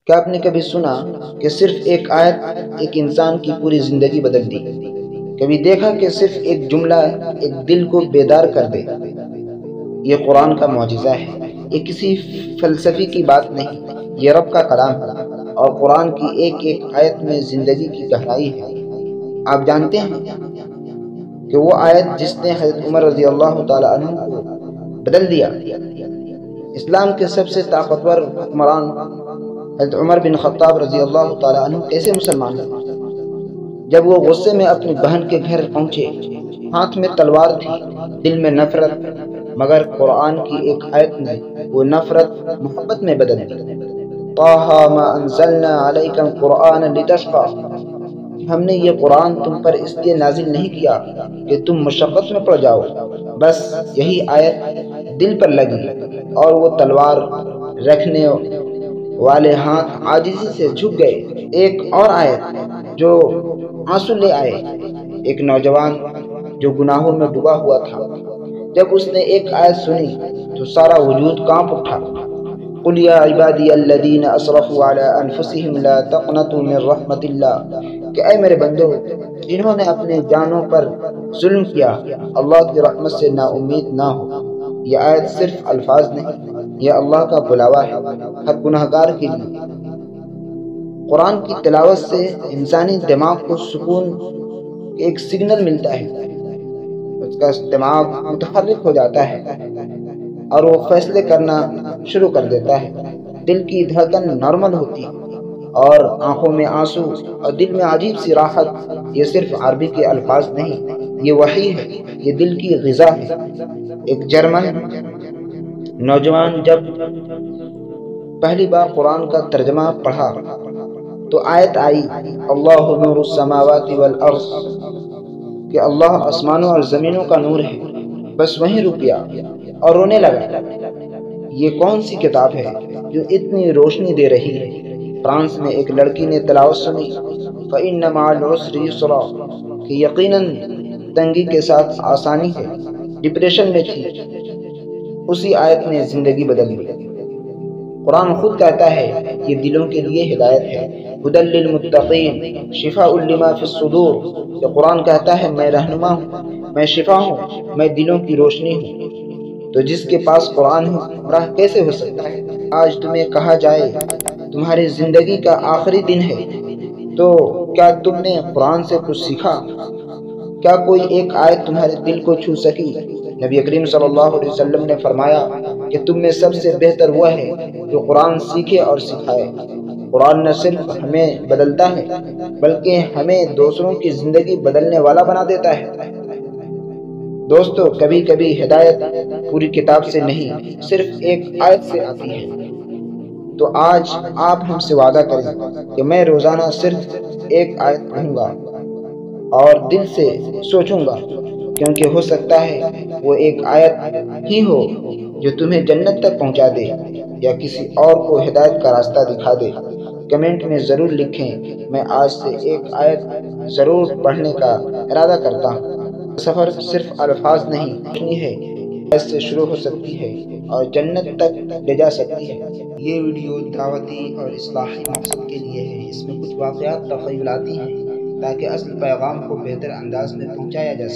کیا آپ نے کبھی سنا کہ صرف ایک آیت ایک انسان کی پوری زندگی بدل دی؟ کبھی دیکھا کہ صرف ایک جملہ ایک دل کو بیدار کر دے؟ یہ قرآن کا معجزہ ہے، یہ کسی فلسفی کی بات نہیں، یہ رب کا کلام ہے، اور قرآن کی ایک ایک آیت میں زندگی کی گہرائی ہے۔ آپ جانتے ہیں کہ وہ آیت جس نے حضرت عمر رضی اللہ تعالی عنہ کو بدل دیا؟ اسلام کے سب سے طاقتور حکمران حضرت عمر بن خطاب رضی اللہ تعالی عنہ کیسے مسلمان ہوئے؟ جب وہ غصے میں اپنی بہن کے گھر پہنچے، ہاتھ میں تلوار تھی، دل میں نفرت، مگر قرآن کی ایک آیت نے وہ نفرت محبت میں بدل دی۔ طٰہٰ ما انزلنا علیک القرآن لتشقیٰ، ہم نے یہ قرآن تم پر اس لیے نازل نہیں کیا کہ تم مشقت میں پڑ جاؤ۔ بس یہی آیت دل پر لگی اور وہ تلوار رکھنے والے ہاتھ عاجزی سے جھک گئے۔ ایک اور آیت جو آنسو لے آئے، ایک نوجوان جو گناہوں میں ڈوبا ہوا تھا، جب اس نے ایک آیت سنی تو سارا وجود کانپ اٹھا۔ قل یا عبادی الذین اسرفوا علی انفسہم لا تقنطوا من رحمت اللہ، کہ اے میرے بندو جنہوں نے اپنے جانوں پر ظلم کیا، اللہ کی رحمت سے نا امید نہ ہو۔ یہ آیت صرف الفاظ نہیں، یہ اللہ کا بلاوا ہے ہر گناہگار کے لیے۔ قرآن کی تلاوت سے انسانی دماغ کو سکون ایک سگنل ملتا ہے، اس کا دماغ متحرک ہو جاتا ہے اور وہ فیصلے کرنا شروع کر دیتا ہے۔ دل کی دھڑکن نارمل ہوتی ہے اور آنکھوں میں آنسو اور دل میں عجیب سی راحت۔ یہ صرف عربی کے الفاظ نہیں، یہ وحی ہے، یہ دل کی غذا ہے۔ ایک جرمن نوجوان جب پہلی بار قرآن کا ترجمہ پڑھا تو آیت آئی اللہ نور السماوات والارض، کہ اللہ آسمانوں اور زمینوں کا نور ہے، بس وہیں رک گیا اور رونے لگا۔ یہ کون سی کتاب ہے جو اتنی روشنی دے رہی ہے؟ فرانس میں ایک لڑکی نے تلاوت سنی فَإِنَّ مَعَ الْعُسْرِ يُسْرًا، کہ یقیناً تنگی کے ساتھ آسانی ہے۔ ڈپریشن میں تھی، اسی آیت نے زندگی بدل دی۔ قرآن خود کہتا ہے یہ دلوں کے لیے ہدایت ہے، ھدی للمتقین شفاء لما فی الصدور، کہ قرآن کہتا ہے میں رہنما ہوں، میں شفا ہوں، میں دلوں کی روشنی ہوں۔ تو جس کے پاس قرآن ہو گمراہ کیسے ہو سکتا ہے؟ آج تمہیں کہا جائے تمہاری زندگی کا آخری دن ہے، تو کیا تم نے قرآن سے کچھ سیکھا؟ کیا کوئی ایک آیت تمہارے دل کو چھو سکی؟ نبی کریم صلی اللہ علیہ وسلم نے فرمایا کہ تم میں سب سے بہتر وہ ہے جو قرآن سیکھے اور سکھائے۔ قرآن نہ صرف ہمیں بدلتا ہے بلکہ ہمیں دوسروں کی زندگی بدلنے والا بنا دیتا ہے۔ دوستو، کبھی کبھی ہدایت پوری کتاب سے نہیں، صرف ایک آیت سے آتی ہے۔ تو آج آپ ہم سے وعدہ کریں کہ میں روزانہ صرف ایک آیت پڑھوں گا اور دل سے سوچوں گا، کیونکہ ہو سکتا ہے وہ ایک آیت ہی ہو جو تمہیں جنت تک پہنچا دے یا کسی اور کو ہدایت کا راستہ دکھا دے۔ کمنٹ میں ضرور لکھیں میں آج سے ایک آیت ضرور پڑھنے کا ارادہ کرتا ہوں۔ سفر صرف الفاظ نہیں، روشنی ہے، آیت سے شروع ہو سکتی ہے اور جنت تک لے جا سکتی ہے۔ یہ ویڈیو دعوتی اور اصلاحی مقصد کے لیے ہے، اس میں کچھ واقعات تخیلاتی ہیں تاکہ اصل پیغام کو بہتر انداز میں پہنچایا جا سکے۔